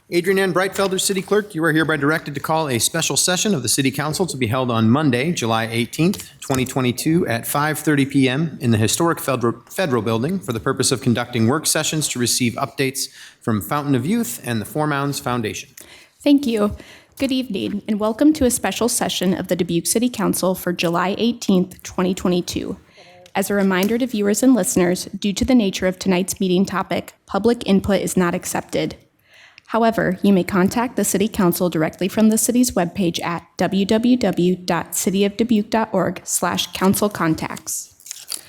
Adrienne Ann Breitfelder, City Clerk, you are hereby directed to call a special session of the City Council to be held on Monday, July 18th, 2022 at 5:30 p.m. in the historic Federal Building for the purpose of conducting work sessions to receive updates from Fountain of Youth and the Four Mounds Foundation. Thank you. Good evening, and welcome to a special session of the Dubuque City Council for July 18th, 2022. As a reminder to viewers and listeners, due to the nature of tonight's meeting topic, public input is not accepted. However, you may contact the City Council directly from the city's webpage at www.cityofdubuque.org/council-contacts.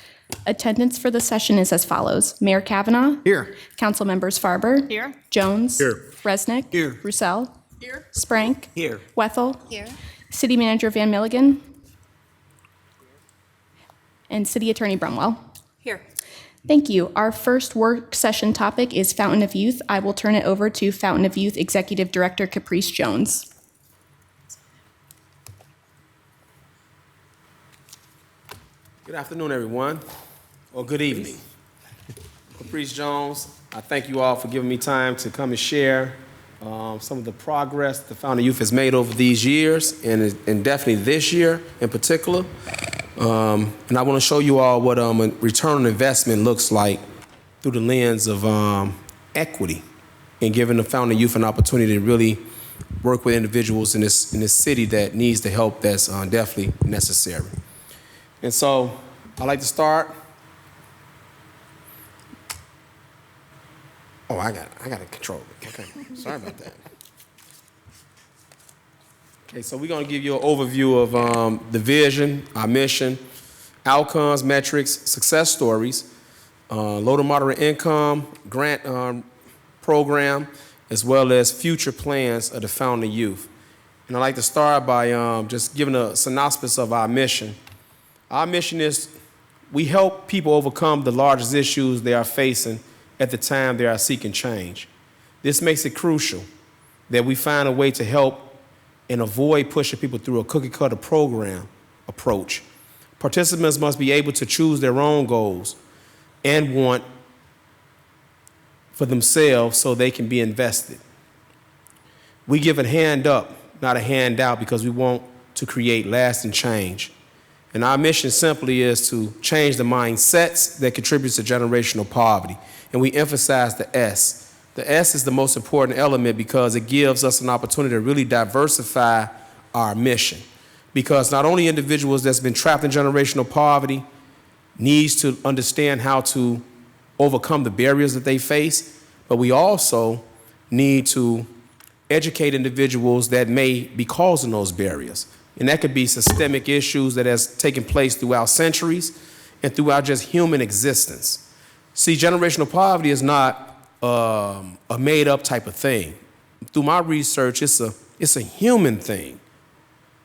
Attendance for the session is as follows. Mayor Kavanaugh. Here. Council members Farber. Here. Jones. Here. Resnick. Here. Roussel. Here. Sprank. Here. Wethel. Here. City Manager Van Milligan. And City Attorney Brumwell. Here. Thank you. Our first work session topic is Fountain of Youth. I will turn it over to Fountain of Youth Executive Director Caprice Jones. Good afternoon, everyone, or good evening. Caprice Jones, I thank you all for giving me time to come and share some of the progress the Fountain of Youth has made over these years, and definitely this year in particular. And I want to show you all what a return on investment looks like through the lens of equity and giving the Fountain of Youth an opportunity to really work with individuals in this city that needs the help that's definitely necessary. And so I'd like to start. Oh, I got to control it. Okay, sorry about that. Okay, so we're going to give you an overview of the vision, our mission, outcomes, metrics, success stories, low to moderate income, grant program, as well as future plans of the Fountain of Youth. And I'd like to start by just giving a synopsis of our mission. Our mission is we help people overcome the largest issues they are facing at the time they are seeking change. This makes it crucial that we find a way to help and avoid pushing people through a cookie-cutter program approach. Participants must be able to choose their own goals and want for themselves so they can be invested. We give a hand up, not a handout, because we want to create lasting change. And our mission simply is to change the mindsets that contribute to generational poverty. And we emphasize the S. The S is the most important element because it gives us an opportunity to really diversify our mission. Because not only individuals that's been trapped in generational poverty needs to understand how to overcome the barriers that they face, but we also need to educate individuals that may be causing those barriers. And that could be systemic issues that has taken place throughout centuries and throughout just human existence. See, generational poverty is not a made-up type of thing. Through my research, it's a human thing,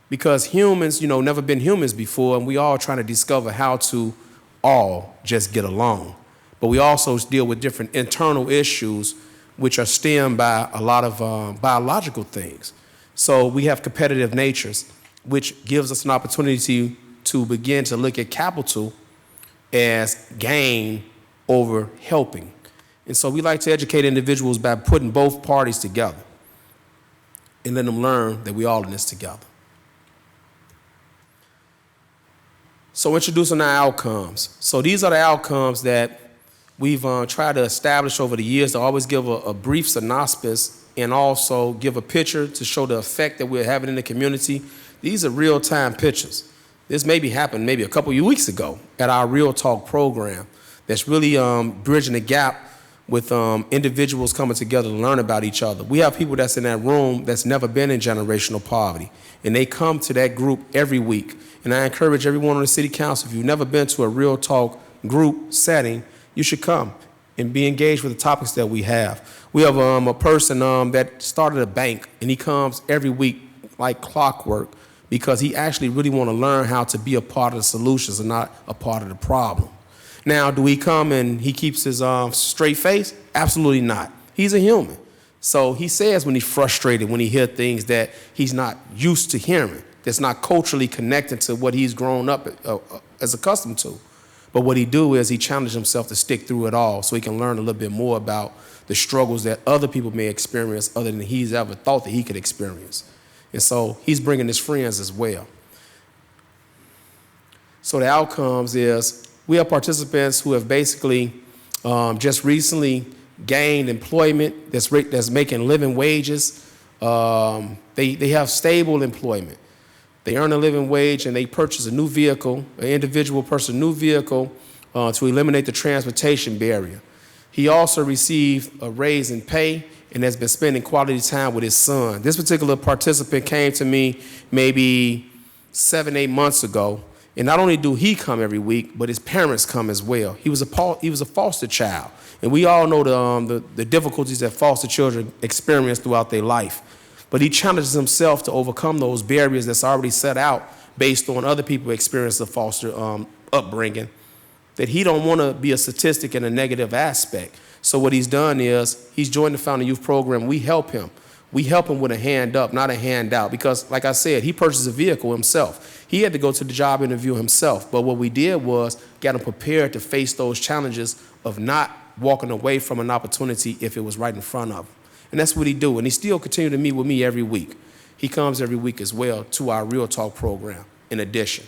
because humans, never been humans before, and we all trying to discover how to all just get along. But we also deal with different internal issues, which are stemmed by a lot of biological things. So we have competitive natures, which gives us an opportunity to begin to look at capital as gain over helping. And so we like to educate individuals by putting both parties together and letting them learn that we all in this together. So introducing our outcomes. So these are the outcomes that we've tried to establish over the years, to always give a brief synopsis and also give a picture to show the effect that we're having in the community. These are real-time pictures. This maybe happened maybe a couple of weeks ago at our Real Talk program that's really bridging the gap with individuals coming together to learn about each other. We have people that's in that room that's never been in generational poverty, and they come to that group every week. And I encourage everyone on the City Council, if you've never been to a Real Talk group setting, you should come and be engaged with the topics that we have. We have a person that started a bank, and he comes every week like clockwork because he actually really want to learn how to be a part of the solutions and not a part of the problem. Now, do he come and he keeps his straight face? Absolutely not. He's a human. So he says when he's frustrated, when he hears things that he's not used to hearing, that's not culturally connected to what he's grown up as accustomed to. But what he do is he challenged himself to stick through it all so he can learn a little bit more about the struggles that other people may experience other than he's ever thought that he could experience. And so he's bringing his friends as well. So the outcomes is we have participants who have basically just recently gained employment that's making living wages. They have stable employment. They earn a living wage and they purchase a new vehicle, an individual purchase a new vehicle to eliminate the transportation barrier. He also received a raise in pay and has been spending quality time with his son. This particular participant came to me maybe 7-8 months ago, and not only do he come every week, but his parents come as well. He was a foster child, and we all know the difficulties that foster children experience throughout their life. But he challenges himself to overcome those barriers that's already set out based on other people experience of foster upbringing, that he don't want to be a statistic in a negative aspect. So what he's done is he's joined the Founding Youth Program. We help him. We help him with a hand up, not a handout, because like I said, he purchased a vehicle himself. He had to go to the job interview himself. But what we did was get him prepared to face those challenges of not walking away from an opportunity if it was right in front of him. And that's what he do. And he still continue to meet with me every week. He comes every week as well to our Real Talk program in addition.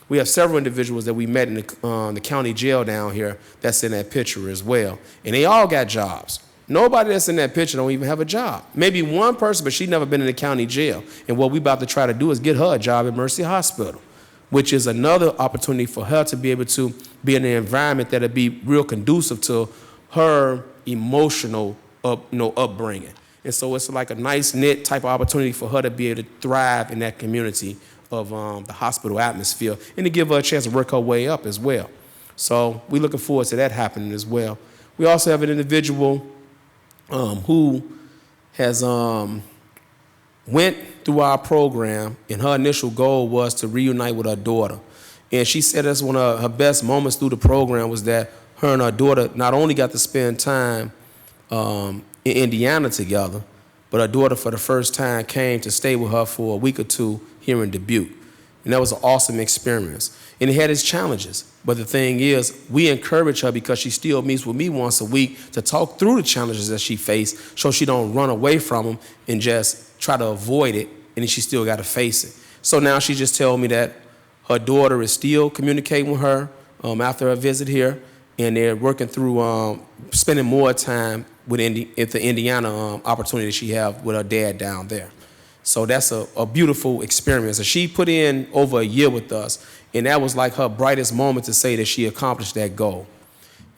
We have several individuals that we met in the county jail down here that's in that picture as well. And they all got jobs. Nobody that's in that picture don't even have a job. Maybe one person, but she's never been in the county jail. And what we about to try to do is get her a job at Mercy Hospital, which is another opportunity for her to be able to be in an environment that'll be real conducive to her emotional upbringing. And so it's like a nice knit type of opportunity for her to be able to thrive in that community of the hospital atmosphere and to give her a chance to work her way up as well. So we're looking forward to that happening as well. We also have an individual who has went through our program, and her initial goal was to reunite with her daughter. And she said that's one of her best moments through the program was that her and her daughter not only got to spend time in Indiana together, but her daughter for the first time came to stay with her for a week or two here in Dubuque. And that was an awesome experience. And it had its challenges. But the thing is, we encourage her because she still meets with me once a week to talk through the challenges that she faced so she don't run away from them and just try to avoid it, and then she still got to face it. So now she just told me that her daughter is still communicating with her after her visit here, and they're working through spending more time with at the Indiana opportunity she have with her dad down there. So that's a beautiful experience. And she put in over a year with us, and that was like her brightest moment to say that she accomplished that goal.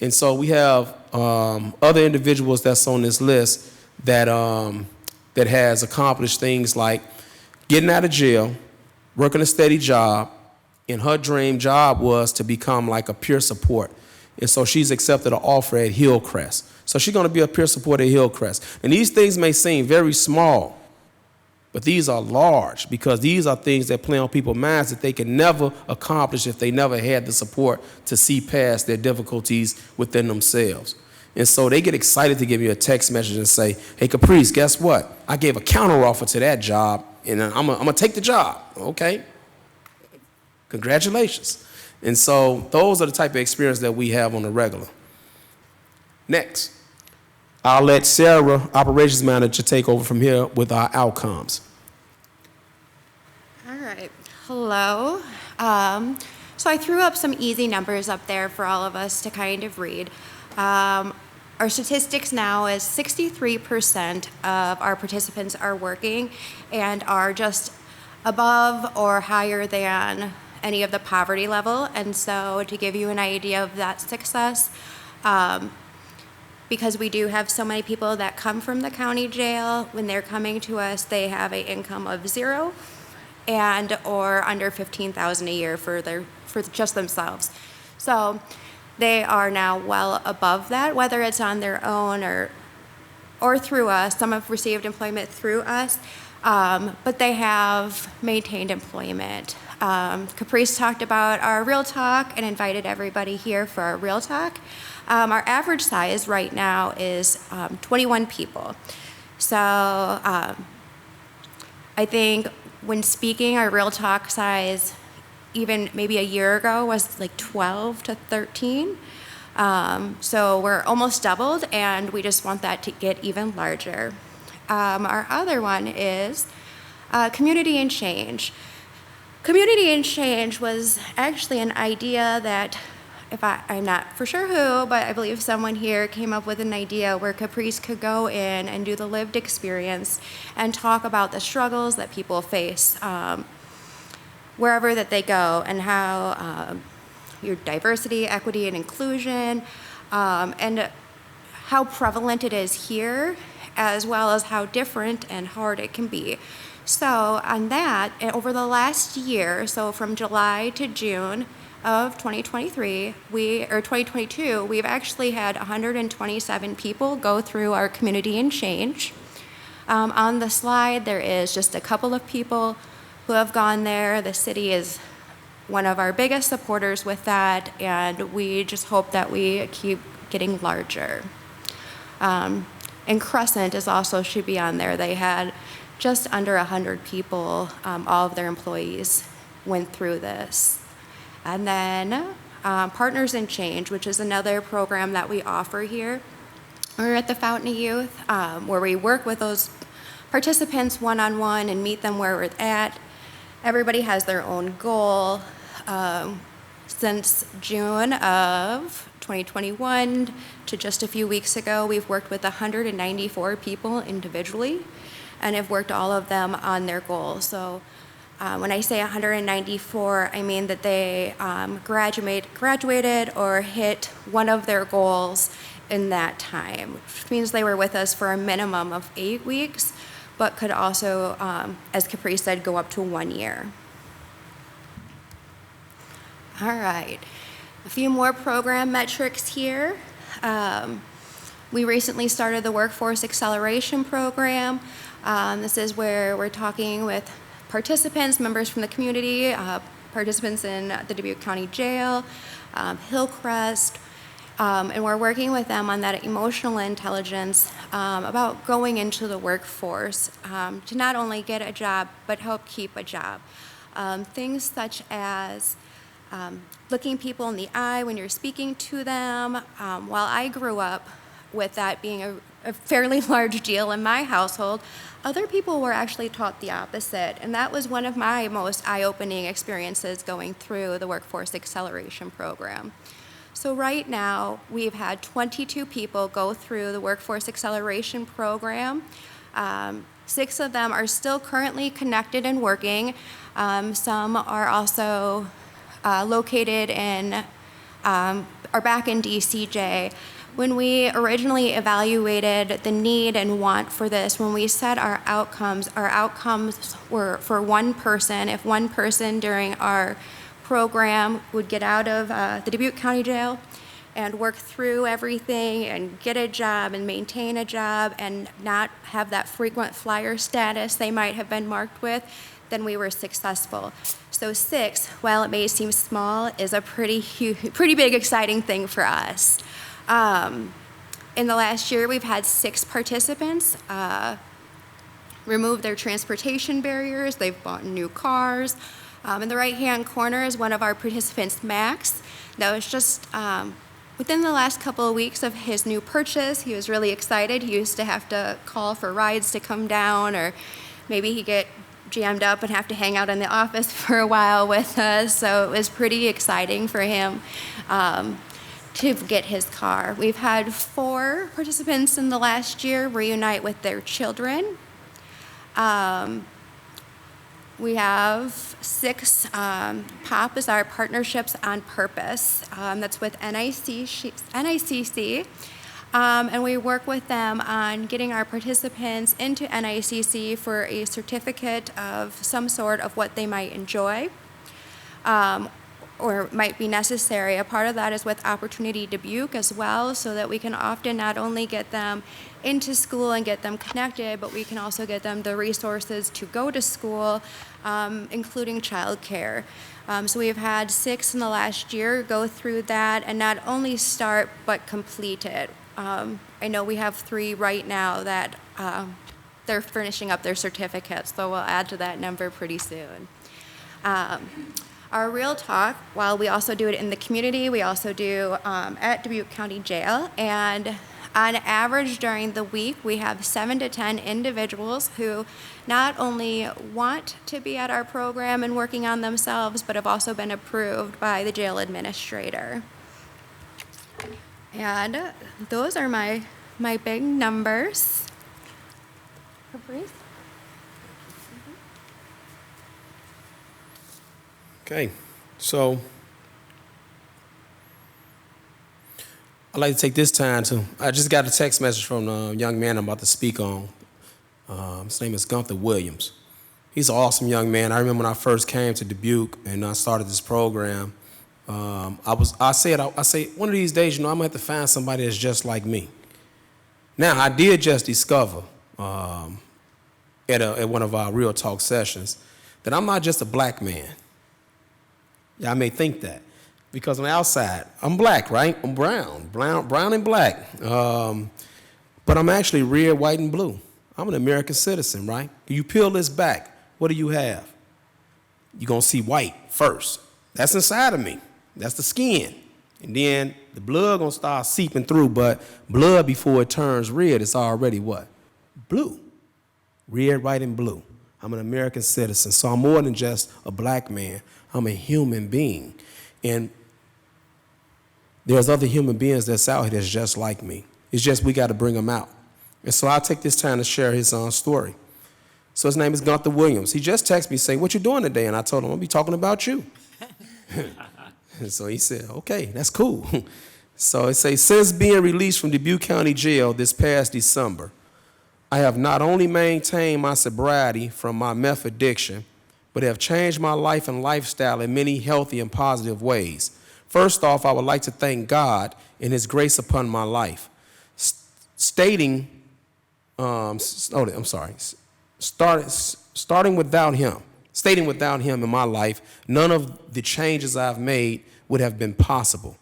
And so we have other individuals that's on this list that that has accomplished things like getting out of jail, working a steady job, and her dream job was to become like a peer support. And so she's accepted an offer at Hillcrest. So she's going to be a peer support at Hillcrest. And these things may seem very small, but these are large because these are things that play on people's minds that they can never accomplish if they never had the support to see past their difficulties within themselves. And so they get excited to give you a text message and say, hey, Caprice, guess what? I gave a counteroffer to that job, and I'm going to take the job. Okay. Congratulations. And so those are the type of experience that we have on the regular. Next, I'll let Sarah, operations manager, take over from here with our outcomes. All right. Hello. So I threw up some easy numbers up there for all of us to kind of read. Our statistics now is 63% of our participants are working and are just above or higher than any of the poverty level. And so to give you an idea of that success, because we do have so many people that come from the county jail, when they're coming to us, they have an income of 0 and or under $15,000 a year for just themselves. So they are now well above that, whether it's on their own or through us. Some have received employment through us, but they have maintained employment. Caprice talked about our Real Talk and invited everybody here for our Real Talk. Our average size right now is 21 people. So I think when speaking, our Real Talk size even maybe a year ago was like 12 to 13. So we're almost doubled, and we just want that to get even larger. Our other one is Community and Change. Community and Change was actually an idea that, I'm not for sure who, but I believe someone here came up with an idea where Caprice could go in and do the lived experience and talk about the struggles that people face wherever that they go, and how your diversity, equity, and inclusion, and how prevalent it is here, as well as how different and hard it can be. So on that, over the last year, so from July to June of 2022, we've actually had 127 people go through our Community and Change. On the slide, there is just a couple of people who have gone there. The city is one of our biggest supporters with that, and we just hope that we keep getting larger. And Crescent should be on there. They had just under 100 people, all of their employees went through this. And then Partners in Change, which is another program that we offer here. We're at the Fountain of Youth, where we work with those participants one-on-one and meet them where we're at. Everybody has their own goal. Since June of 2021 to just a few weeks ago, we've worked with 194 people individually and have worked all of them on their goals. So when I say 194, I mean that they graduated or hit one of their goals in that time, which means they were with us for a minimum of 8 weeks, but could also, as Caprice said, go up to 1 year. All right, a few more program metrics here. We recently started the Workforce Acceleration Program. This is where we're talking with participants, members from the community, participants in the Dubuque County Jail, Hillcrest, and we're working with them on that emotional intelligence about going into the workforce to not only get a job, but help keep a job. Things such as looking people in the eye when you're speaking to them. While I grew up with that being a fairly large deal in my household, other people were actually taught the opposite, and that was one of my most eye-opening experiences going through the Workforce Acceleration Program. So right now, we've had 22 people go through the Workforce Acceleration Program. 6 of them are still currently connected and working. Some are also located in, are back in DCJ. When we originally evaluated the need and want for this, when we set our outcomes were for one person. If one person during our program would get out of the Dubuque County Jail and work through everything and get a job and maintain a job and not have that frequent flyer status they might have been marked with, then we were successful. So 6, while it may seem small, is a pretty big, exciting thing for us. In the last year, we've had 6 participants remove their transportation barriers. They've bought new cars. In the right-hand corner is one of our participants, Max. That was just within the last couple of weeks of his new purchase. He was really excited. He used to have to call for rides to come down, or maybe he'd get jammed up and have to hang out in the office for a while with us. So it was pretty exciting for him to get his car. We've had 4 participants in the last year reunite with their children. We have 6, POP is our Partnerships on Purpose. That's with NICC. And we work with them on getting our participants into NICC for a certificate of some sort of what they might enjoy or might be necessary. A part of that is with Opportunity Dubuque as well, so that we can often not only get them into school and get them connected, but we can also get them the resources to go to school, including childcare. So we've had 6 in the last year go through that and not only start, but complete it. I know we have 3 right now that they're finishing up their certificates, so we'll add to that number pretty soon. our Real Talk, while we also do it in the community, we also do at Dubuque County Jail. And on average during the week, we have 7 to 10 individuals who not only want to be at our program and working on themselves, but have also been approved by the jail administrator. And those are my big numbers. Caprice? Okay, so I'd like to take this time to, I just got a text message from the young man I'm about to speak on. His name is Gunther Williams. He's an awesome young man. I remember when I first came to Dubuque and I started this program, I said, one of these days, I'm gonna have to find somebody that's just like me. Now, I did just discover at one of our Real Talk sessions that I'm not just a black man. Y'all may think that because on the outside, I'm black, right? I'm brown and black. But I'm actually red, white, and blue. I'm an American citizen, right? You peel this back, what do you have? You're gonna see white first. That's inside of me. That's the skin. And then the blood gonna start seeping through, but blood before it turns red, it's already what? Blue. Red, white, and blue. I'm an American citizen, so I'm more than just a black man. I'm a human being. And there's other human beings that's out here that's just like me. It's just we got to bring them out. And so I'll take this time to share his story. So his name is Gunther Williams. He just texted me saying, "What you doing today?" And I told him, "I'll be talking about you." And so he said, "Okay, that's cool." So it says, since being released from Dubuque County Jail this past December, I have not only maintained my sobriety from my meth addiction, but have changed my life and lifestyle in many healthy and positive ways. First off, I would like to thank God and His grace upon my life. Starting without Him in my life, none of the changes I've made would have been possible.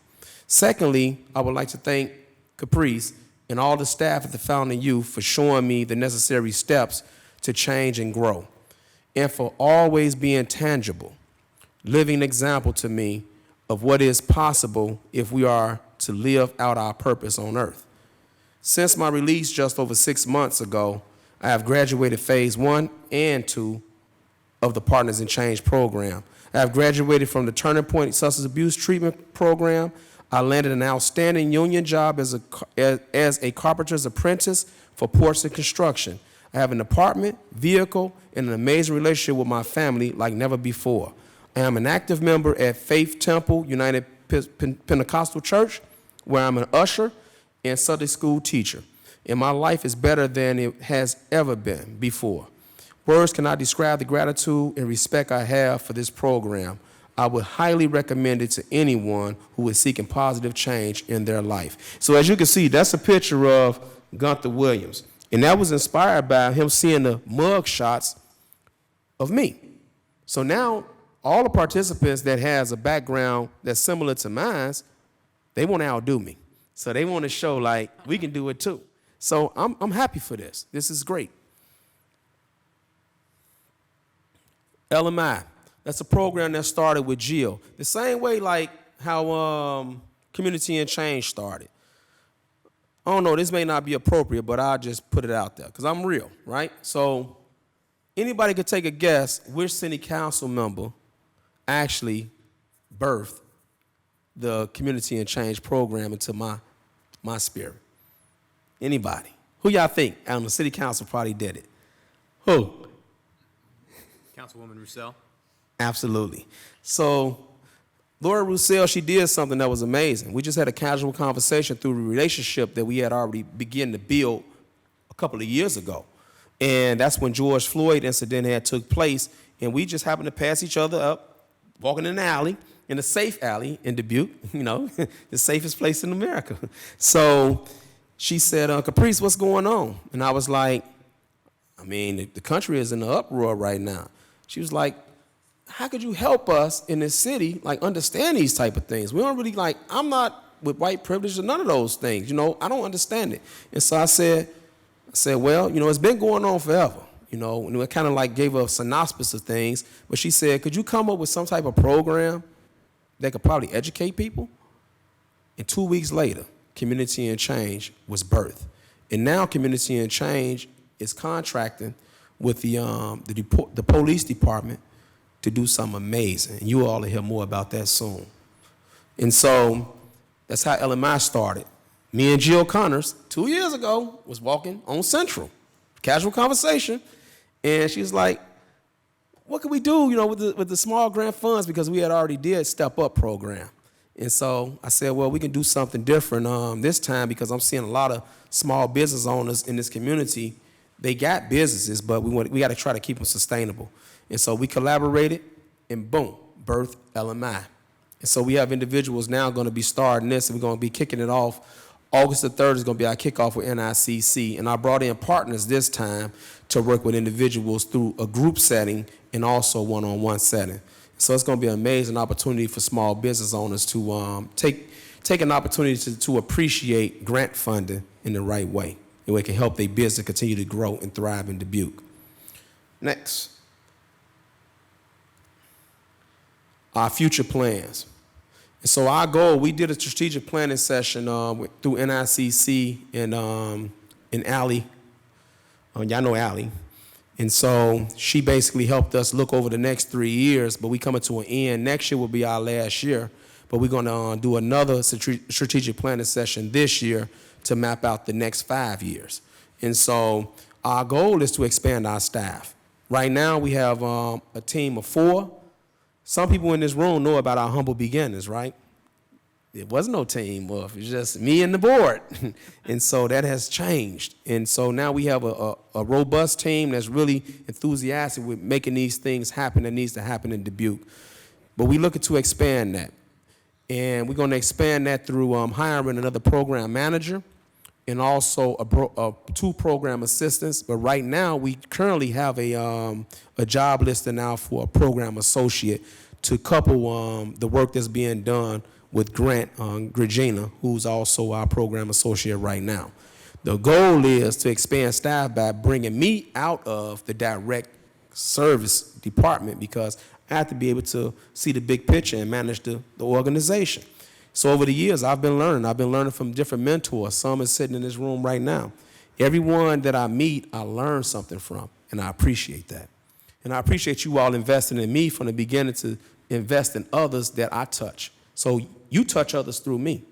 Secondly, I would like to thank Caprice and all the staff at the Fountain Youth for showing me the necessary steps to change and grow, and for always being tangible, living example to me of what is possible if we are to live out our purpose on earth. Since my release just over 6 months ago, I have graduated phase 1 and 2 of the Partners in Change program. I have graduated from the Turning Point Substance Abuse Treatment Program. I landed an outstanding union job as a carpenter's apprentice for ports and construction. I have an apartment, vehicle, and an amazing relationship with my family like never before. I am an active member at Faith Temple United Pentecostal Church, where I'm an usher and Sunday school teacher. And my life is better than it has ever been before. Words cannot describe the gratitude and respect I have for this program. I would highly recommend it to anyone who is seeking positive change in their life. So as you can see, that's a picture of Gunther Williams. And that was inspired by him seeing the mug shots of me. So now all the participants that has a background that's similar to mine, they want to outdo me. So they want to show like we can do it too. So I'm happy for this. This is great. LMI, that's a program that started with Jill. The same way like how Community and Change started. I don't know, this may not be appropriate, but I'll just put it out there because I'm real, right? So anybody could take a guess which city council member actually birthed the Community and Change program into my spirit. Anybody? Who y'all think on the city council probably did it? Who? Councilwoman Roussel. Absolutely. So Laura Roussel, she did something that was amazing. We just had a casual conversation through a relationship that we had already begun to build a couple of years ago. And that's when George Floyd incident had took place, and we just happened to pass each other up, walking in an alley, in a safe alley in Dubuque, the safest place in America. So she said, Caprice, what's going on? And I was like, the country is in an uproar right now. She was like, how could you help us in this city, understand these type of things? We don't really, I'm not with white privilege or none of those things. I don't understand it. And so I said, well, it's been going on forever. you know, and it kind of like gave her a synopsis of things. But she said, could you come up with some type of program that could probably educate people? And 2 weeks later, Community and Change was birthed. And now Community and Change is contracting with the police department to do something amazing. And you all will hear more about that soon. And so that's how LMI started. Me and Jill Connors, 2 years ago, was walking on Central, casual conversation, and she was like, what can we do, you know, with the small grant funds, because we had already did Step Up program. And so I said, well, we can do something different this time, because I'm seeing a lot of small business owners in this community. They got businesses, but we got to try to keep them sustainable. And so we collaborated, and boom, birthed LMI. And so we have individuals now going to be starting this, and we're going to be kicking it off. August the 3rd is going to be our kickoff with NICC, and I brought in partners this time to work with individuals through a group setting and also one-on-one setting. So it's going to be an amazing opportunity for small business owners to take an opportunity to appreciate grant funding in the right way, and it can help their business continue to grow and thrive in Dubuque. Next, our future plans. And so our goal, we did a strategic planning session through NICC and Allie. Y'all know Allie. And so she basically helped us look over the next 3 years, but we coming to an end. Next year will be our last year, but we're going to do another strategic planning session this year to map out the next 5 years. And so our goal is to expand our staff. Right now we have a team of 4. Some people in this room know about our humble beginnings, right? It wasn't no team, well, it was just me and the board. And so that has changed. And so now we have a robust team that's really enthusiastic with making these things happen that needs to happen in Dubuque. But we're looking to expand that. And we're going to expand that through hiring another program manager and also 2 program assistants. But right now, we currently have a job listing now for a program associate to couple the work that's being done with Grant Regina, who's also our program associate right now. The goal is to expand staff by bringing me out of the direct service department, because I have to be able to see the big picture and manage the organization. So over the years, I've been learning from different mentors. Some is sitting in this room right now. Everyone that I meet, I learn something from, and I appreciate that. And I appreciate you all investing in me from the beginning to invest in others that I touch. So you touch others through me.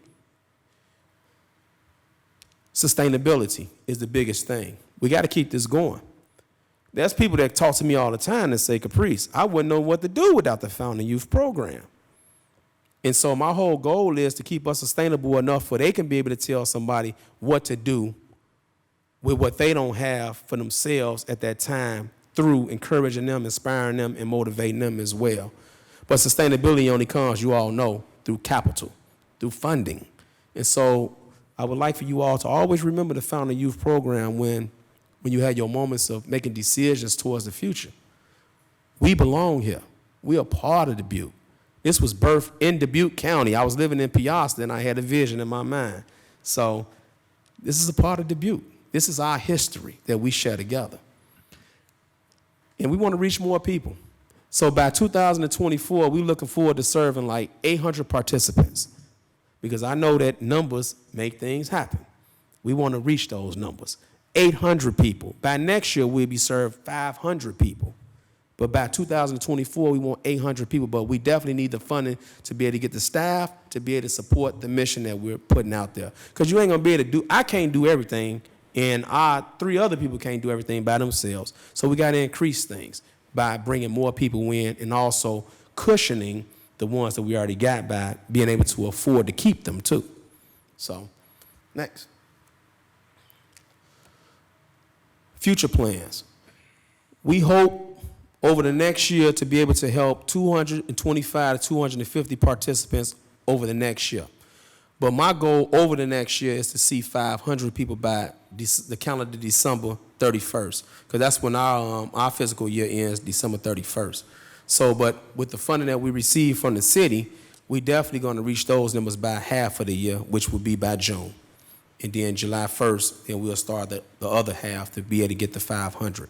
Sustainability is the biggest thing. We got to keep this going. There's people that talk to me all the time and say, Caprice, I wouldn't know what to do without the Founding Youth Program. And so my whole goal is to keep us sustainable enough where they can be able to tell somebody what to do with what they don't have for themselves at that time, through encouraging them, inspiring them, and motivating them as well. But sustainability only comes, you all know, through capital, through funding. And so I would like for you all to always remember the Founding Youth Program when you had your moments of making decisions towards the future. We belong here. We are part of Dubuque. This was birthed in Dubuque County. I was living in Piasta, and I had a vision in my mind. So this is a part of Dubuque. This is our history that we share together. And we want to reach more people. So by 2024, we're looking forward to serving like 800 participants, because I know that numbers make things happen. We want to reach those numbers. 800 people. By next year, we'll be served 500 people. But by 2024, we want 800 people, but we definitely need the funding to be able to get the staff to be able to support the mission that we're putting out there. Because you ain't going to be able to do, I can't do everything, and our 3 other people can't do everything by themselves. So we got to increase things by bringing more people in and also cushioning the ones that we already got by being able to afford to keep them too. So, next. Future plans. We hope over the next year to be able to help 225 to 250 participants over the next year. But my goal over the next year is to see 500 people by the calendar December 31st, because that's when our fiscal year ends, December 31st. So, but with the funding that we receive from the city, we definitely going to reach those numbers by half of the year, which will be by June. And then July 1st, then we'll start the other half to be able to get the 500.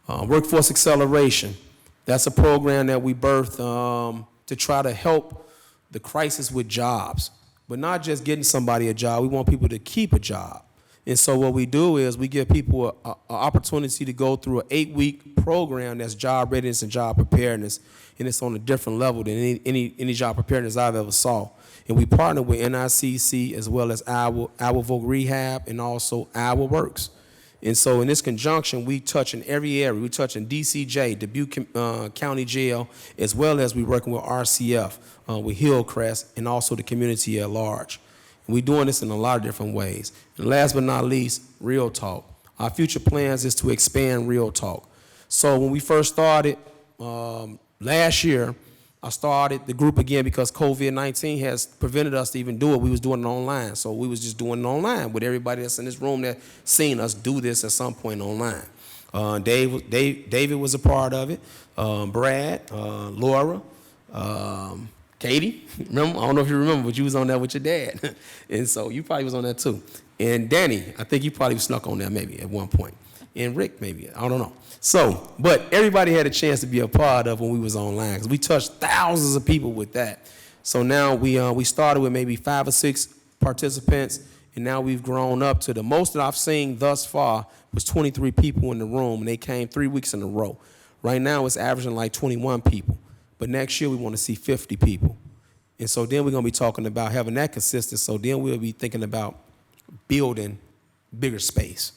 Workforce Acceleration, that's a program that we birthed to try to help the crisis with jobs, but not just getting somebody a job. We want people to keep a job. And so what we do is we give people an opportunity to go through an 8-week program that's job readiness and job preparedness, and it's on a different level than any job preparedness I've ever saw. And we partner with NICC as well as Iowa Voc Rehab and also Iowa Works. And so in this conjunction, we touch in every area. We touch in DCJ, Dubuque County Jail, as well as we working with RCF, with Hillcrest, and also the community at large. And we're doing this in a lot of different ways. And last but not least, Real Talk. Our future plans is to expand Real Talk. So when we first started last year, I started the group again because COVID-19 has prevented us to even do it. We was doing it online. So we was just doing it online with everybody that's in this room that seen us do this at some point online. David was a part of it. Brad, Laura, Katie, remember? I don't know if you remember, but you was on there with your dad. And so you probably was on there too. And Danny, I think you probably snuck on there maybe at one point. And Rick maybe, I don't know. So, but everybody had a chance to be a part of when we was online, because we touched thousands of people with that. So now we started with maybe 5 or 6 participants, and now we've grown up to the most that I've seen thus far was 23 people in the room, and they came 3 weeks in a row. Right now it's averaging like 21 people, but next year we want to see 50 people. And so then we're going to be talking about having that consistent, so then we'll be thinking about building bigger space.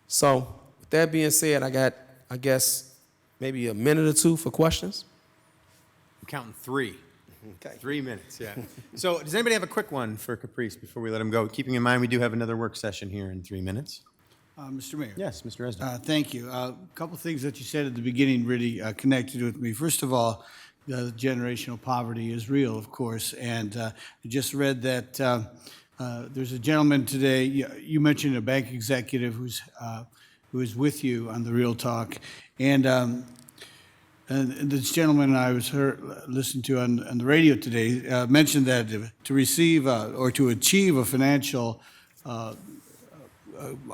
So with that being said, I got, I guess, maybe a minute or two for questions. I'm counting 3. Okay. 3 minutes, yeah. So does anybody have a quick one for Caprice before we let him go? Keeping in mind we do have another work session here in 3 minutes. Mr. Mayor. Yes, Mr. Esdin. Thank you. A couple things that you said at the beginning really connected with me. First of all, the generational poverty is real, of course, and I just read that there's a gentleman today, you mentioned a bank executive who is with you on the Real Talk, and this gentleman I was listening to on the radio today mentioned that to receive or to achieve a financial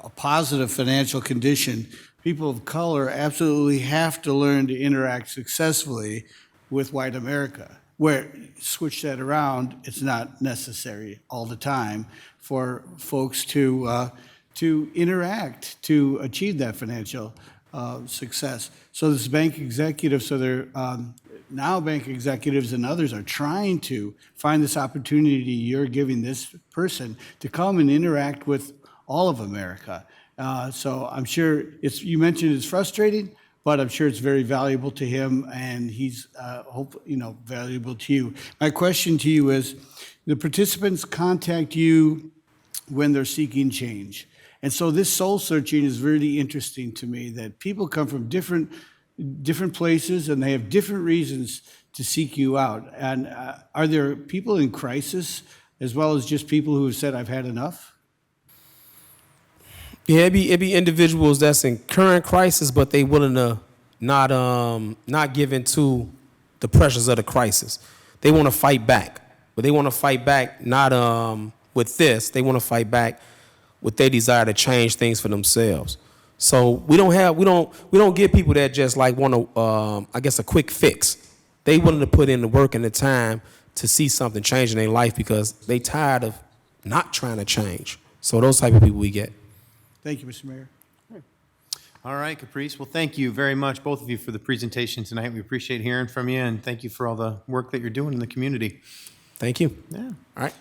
a positive financial condition, people of color absolutely have to learn to interact successfully with white America. Where, switch that around, it's not necessary all the time for folks to interact to achieve that financial success. So this bank executive, so they're now bank executives and others are trying to find this opportunity you're giving this person to come and interact with all of America. So I'm sure you mentioned it's frustrating, but I'm sure it's very valuable to him, and he's valuable to you. My question to you is, the participants contact you when they're seeking change. And so this soul searching is really interesting to me, that people come from different places and they have different reasons to seek you out. And are there people in crisis as well as just people who have said, I've had enough? Yeah, it'd be individuals that's in current crisis, but they willing to not give in to the pressures of the crisis. They want to fight back, but they want to fight back not with this. They want to fight back with their desire to change things for themselves. So we don't get people that just like want to I guess a quick fix. They willing to put in the work and the time to see something change in their life because they tired of not trying to change. So those type of people we get. Thank you, Mr. Mayor. All right, Caprice. Well, thank you very much, both of you, for the presentation tonight. We appreciate hearing from you, and thank you for all the work that you're doing in the community. Thank you. Yeah. All right.